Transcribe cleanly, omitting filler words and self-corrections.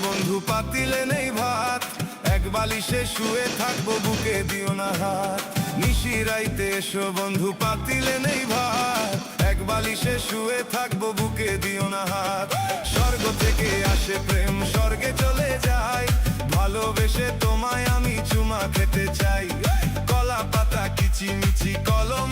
বন্ধু পাতিলে নেই ভাত, এক বালিশে শুয়ে থাকবো বুকে দিও না হাত। নিশিরাইতে এসো বন্ধু পাতিলে নেই ভাত, এক বালিশে শুয়ে থাকবো বুকে দিও না হাত। স্বর্গ থেকে আসে প্রেম স্বর্গে চলে যায়, ভালোবেসে তোমায় আমি চুমা খেতে চাই। কলা পাতা কিচিমিচি কলম